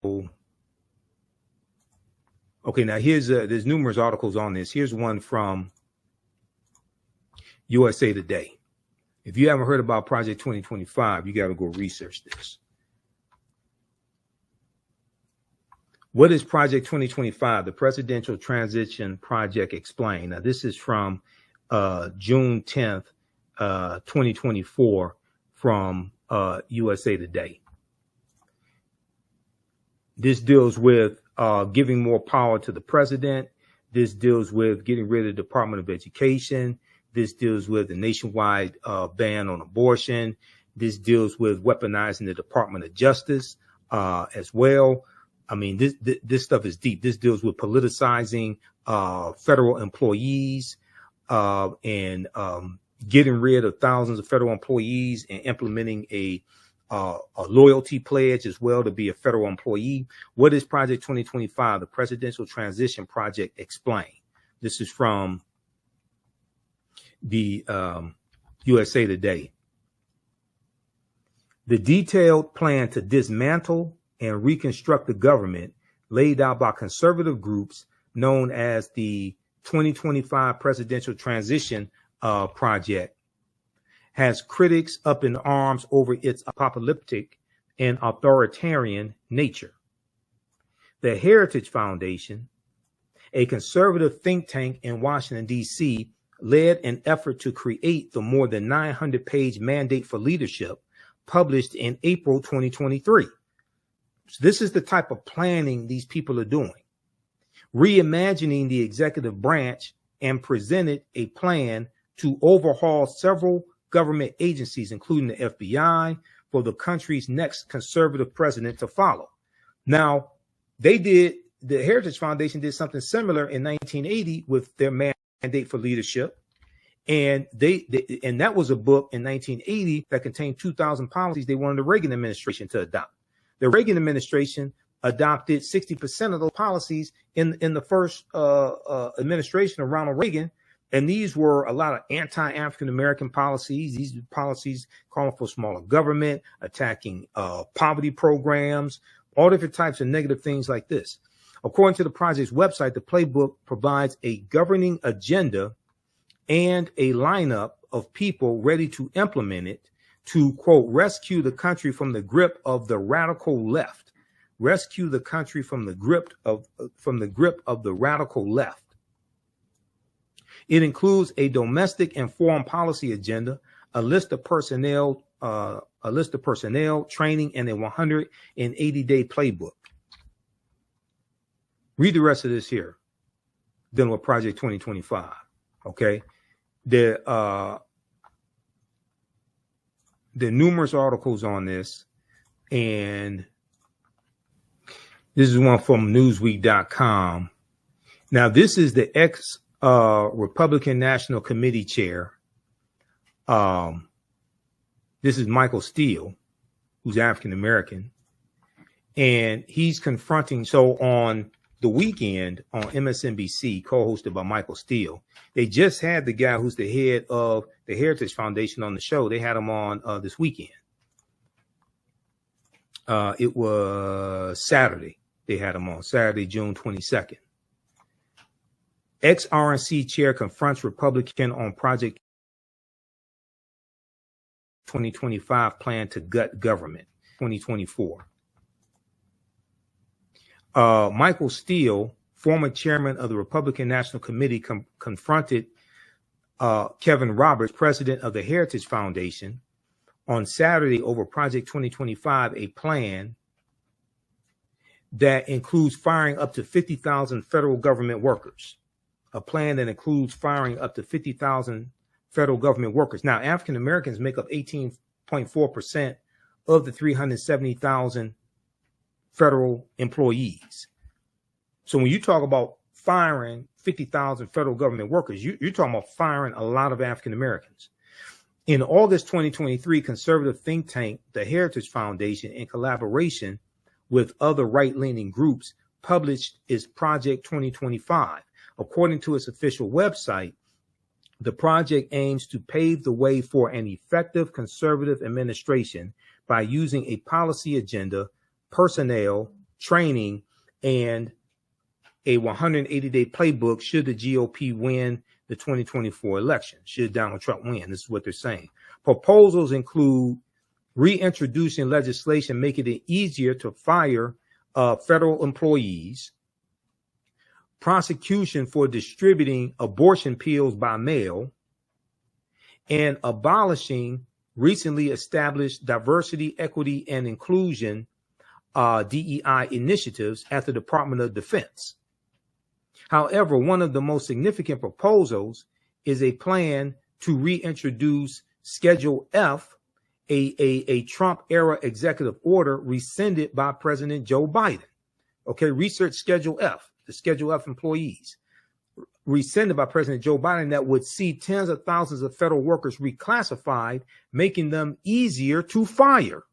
Okay, now there's numerous articles on this. Here's one from USA Today. If you haven't heard about Project 2025, you got to go research this. What is Project 2025? The Presidential Transition Project Explained. Now, this is from June 10th, 2024 from USA Today. This deals with giving more power to the president. This deals with getting rid of the Department of Education. This deals with the nationwide ban on abortion. This deals with weaponizing the Department of Justice as well. I mean, this stuff is deep. This deals with politicizing federal employees and getting rid of thousands of federal employees and implementing a loyalty pledge as well to be a federal employee. What is Project 2025? The Presidential Transition Project Explained. This is from the USA Today. The detailed plan to dismantle and reconstruct the government laid out by conservative groups known as the 2025 Presidential Transition Project has critics up in arms over its apocalyptic and authoritarian nature. The Heritage Foundation, a conservative think tank in Washington, D.C., led an effort to create the more than 900-page mandate for leadership published in April 2023. So this is the type of planning these people are doing. Reimagining the executive branch and presented a plan to overhaul several government agencies, including the FBI, for the country's next conservative president to follow. Now, the Heritage Foundation did something similar in 1980 with their mandate for leadership. And and that was a book in 1980 that contained 2,000 policies they wanted the Reagan administration to adopt. The Reagan administration adopted 60% of those policies in the first administration of Ronald Reagan. And these were a lot of anti-African-American policies. These policies calling for smaller government, attacking poverty programs, all different types of negative things like this. According to the project's website, the playbook provides a governing agenda and a lineup of people ready to implement it to, quote, rescue the country from the grip of the radical left. Rescue the country from the grip of the radical left. It includes a domestic and foreign policy agenda, a list of personnel, training, and a 180-day playbook. Read the rest of this here. Dealing with Project 2025. Okay, there are numerous articles on this, and this is one from Newsweek.com. Now, this is the Republican National Committee chair. This is Michael Steele, who's African American, and he's confronting. So on the weekend on MSNBC, co-hosted by Michael Steele, they just had the guy who's the head of the Heritage Foundation on the show. They had him on this weekend. It was Saturday. They had him on Saturday, June 22nd. Ex-RNC chair confronts Republican on Project 2025 plan to gut government, 2024. Michael Steele, former chairman of the Republican National Committee, confronted Kevin Roberts, president of the Heritage Foundation, on Saturday over Project 2025, a plan that includes firing up to 50,000 federal government workers. A plan that includes firing up to 50,000 federal government workers. Now, African Americans make up 18.4% of the 370,000 federal employees. So when you talk about firing 50,000 federal government workers, you're talking about firing a lot of African Americans. In August 2023, conservative think tank, the Heritage Foundation, in collaboration with other right-leaning groups, published its Project 2025. According to its official website, the project aims to pave the way for an effective conservative administration by using a policy agenda, personnel, training and a 180-day playbook should the GOP win the 2024 election, should Donald Trump win. This is what they're saying. Proposals include reintroducing legislation making it easier to fire federal employees, prosecution for distributing abortion pills by mail, and abolishing recently established diversity, equity, and inclusion DEI initiatives at the Department of Defense. However, one of the most significant proposals is a plan to reintroduce Schedule F, a Trump-era executive order rescinded by President Joe Biden. Okay, research Schedule F, the Schedule F employees, rescinded by President Joe Biden, that would see tens of thousands of federal workers reclassified, making them easier to fire.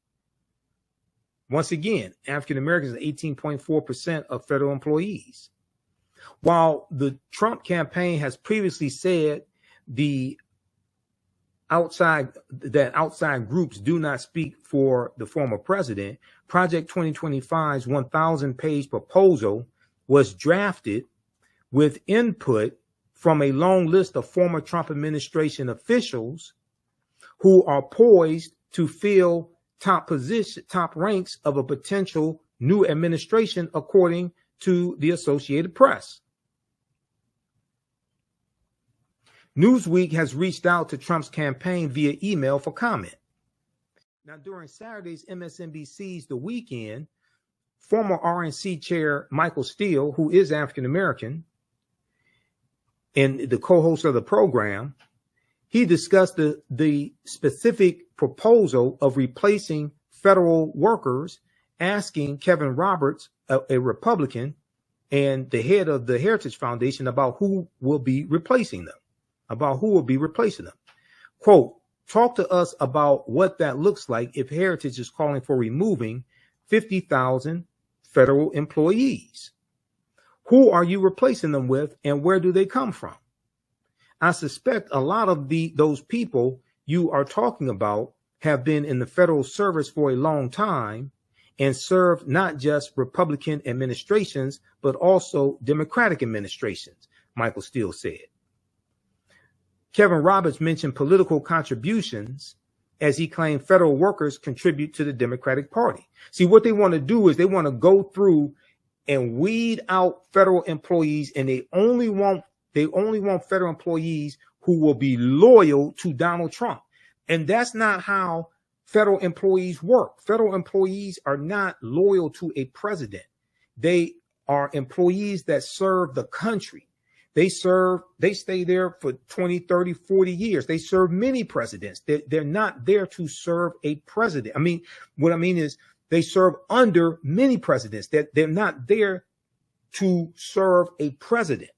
Once again, African Americans are 18.4% of federal employees. While the Trump campaign has previously said outside groups do not speak for the former president, Project 2025's 1,000-page proposal was drafted with input from a long list of former Trump administration officials who are poised to fill top ranks of a potential new administration, according to the Associated Press. Newsweek has reached out to Trump's campaign via email for comment. Now, during Saturday's MSNBC's The Weekend, former RNC chair Michael Steele, who is African American and the co-host of the program, he discussed the specific proposal of replacing federal workers, asking Kevin Roberts, a Republican and the head of the Heritage Foundation, about who will be replacing them. Quote, talk to us about what that looks like if Heritage is calling for removing 50,000 federal employees. Who are you replacing them with, and where do they come from? I suspect a lot of those people you are talking about have been in the federal service for a long time and served not just Republican administrations, but also Democratic administrations, Michael Steele said. Kevin Roberts mentioned political contributions as he claimed federal workers contribute to the Democratic Party. See, what they want to do is they want to go through and weed out federal employees, and they only want federal employees who will be loyal to Donald Trump. And that's not how federal employees work. Federal employees are not loyal to a president. They are employees that serve the country. They stay there for 20, 30, 40 years. They serve many presidents. They're not there to serve a president. What I mean is they serve under many presidents. They're not there to serve a president.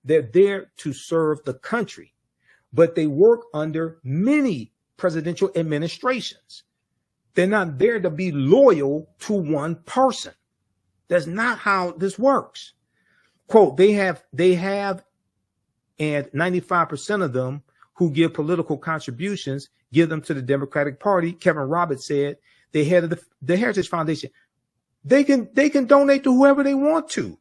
They're there to serve the country, but they work under many presidential administrations. They're not there to be loyal to one person. That's not how this works. Quote, they have, and 95% of them who give political contributions give them to the Democratic Party. Kevin Roberts said, the head of the Heritage Foundation, they can donate to whoever they want to.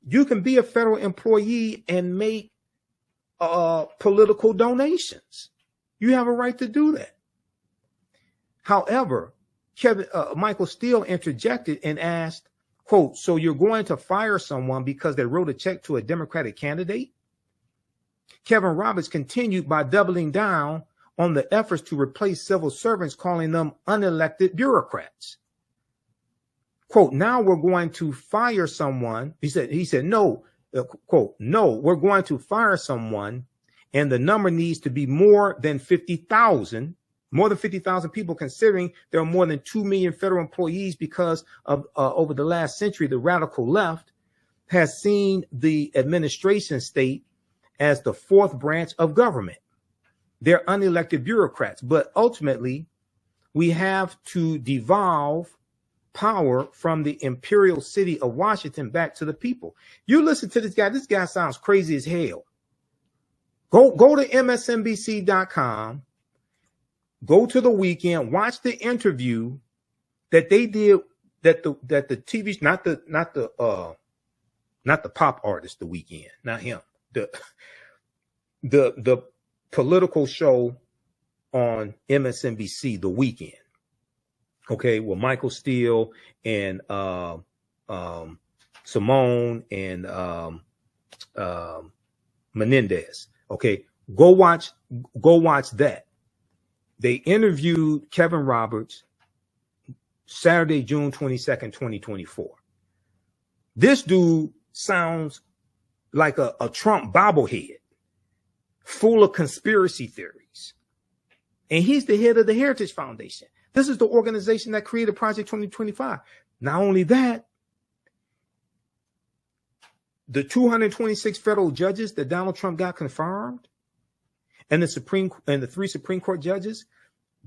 You can be a federal employee and make political donations. You have a right to do that. However, Michael Steele interjected and asked, quote, so you're going to fire someone because they wrote a check to a Democratic candidate? Kevin Roberts continued by doubling down on the efforts to replace civil servants, calling them unelected bureaucrats. Quote, now we're going to fire someone. He said, no, quote, no, we're going to fire someone, and the number needs to be more than 50,000. More than 50,000 people, considering there are more than 2 million federal employees, because of over the last century, the radical left has seen the administration state as the fourth branch of government. They're unelected bureaucrats, but ultimately we have to devolve power from the imperial city of Washington back to the people. You listen to this guy. This guy sounds crazy as hell. Go to MSNBC.com. Go to The Weekend, watch the interview that they did, that the TV, not the pop artist, The Weeknd, not him, the political show on MSNBC, The Weeknd, okay, with Michael Steele and Simone and Menendez. Okay, go watch that. They interviewed Kevin Roberts Saturday, June 22nd, 2024. This dude sounds like a Trump bobblehead full of conspiracy theories. And he's the head of the Heritage Foundation. This is the organization that created Project 2025. Not only that, the 226 federal judges that Donald Trump got confirmed, and the 3 Supreme Court judges,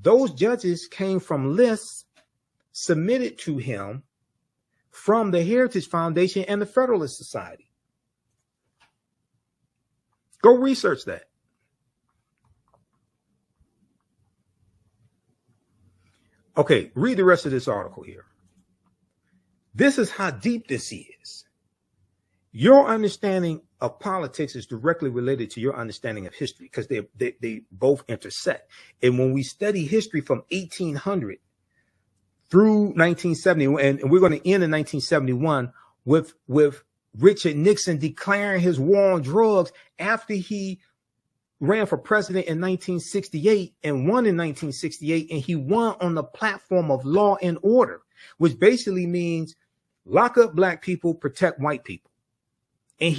those judges came from lists submitted to him from the Heritage Foundation and the Federalist Society. Go research that. Okay, read the rest of this article here. This is how deep this is. Your understanding of politics is directly related to your understanding of history, because they both intersect. And when we study history from 1800 through 1970, and we're going to end in 1971 with Richard Nixon declaring his war on drugs after he ran for president in 1968 and won in 1968, and he won on the platform of law and order, which basically means lock up black people, protect white people. And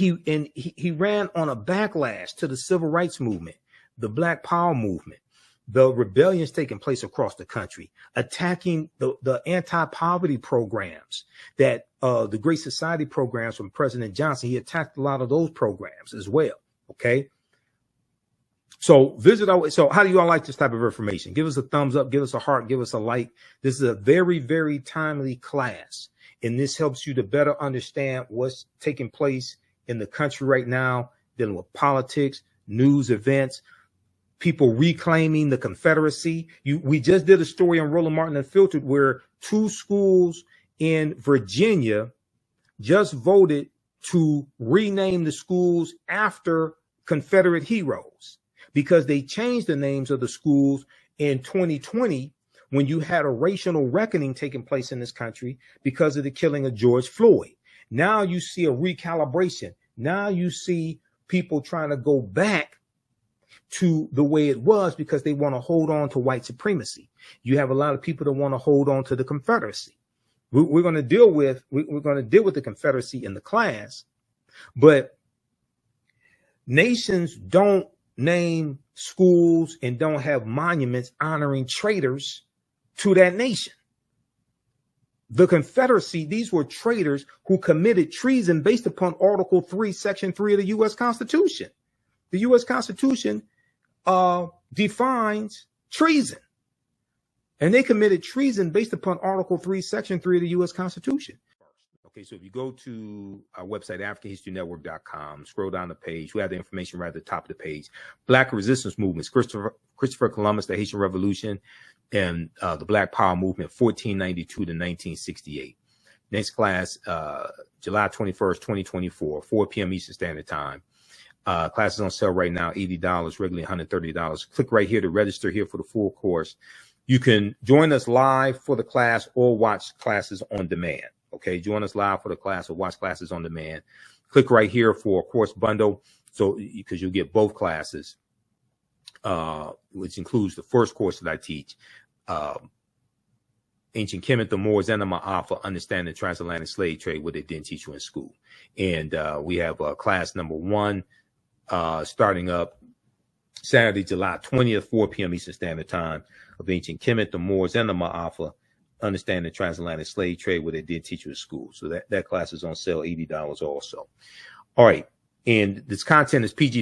he ran on a backlash to the civil rights movement, the Black Power movement, the rebellions taking place across the country, attacking the anti-poverty programs that the Great Society programs from President Johnson. He attacked a lot of those programs as well. Okay. So so how do you all like this type of information? Give us a thumbs up, give us a heart, give us a like. This is a very, very timely class, and this helps you to better understand what's taking place in the country right now, dealing with politics, news, events, people reclaiming the Confederacy. We just did a story on Roland Martin Unfiltered where 2 schools in Virginia just voted to rename the schools after Confederate heroes, because they changed the names of the schools in 2020 when you had a racial reckoning taking place in this country because of the killing of George Floyd. Now you see a recalibration. Now you see people trying to go back to the way it was because they want to hold on to white supremacy. You have a lot of people that want to hold on to the Confederacy. We're going to deal with the Confederacy in the class, but nations don't name schools and don't have monuments honoring traitors to that nation. The Confederacy, these were traitors who committed treason based upon Article 3, Section 3 of the U.S. Constitution. The U.S. Constitution defines treason. And they committed treason based upon Article 3, Section 3 of the U.S. Constitution. Okay, so if you go to our website, AfricanHistoryNetwork.com, scroll down the page, we have the information right at the top of the page. Black resistance movements, Christopher Columbus, the Haitian Revolution, and the Black Power movement, 1492 to 1968. Next class, July 21st, 2024, 4 p.m. Eastern Standard Time. Classes on sale right now, $80, regularly $130. Click right here to register here for the full course. You can join us live for the class or watch classes on demand. Okay, join us live for the class or watch classes on demand. Click right here for a course bundle, so because you'll get both classes, which includes the first course that I teach, Ancient Kemet, the Moors, and the Ma'afa, Understanding the Transatlantic Slave Trade, what they didn't teach you in school. And we have class number 1 starting up Saturday, July 20th, 4 p.m. Eastern Standard Time, of Ancient Kemet, the Moors, and the Ma'afa, Understand the Transatlantic Slave Trade, what they did teach you in school. So that class is on sale, $80 also. All right. And this content is PG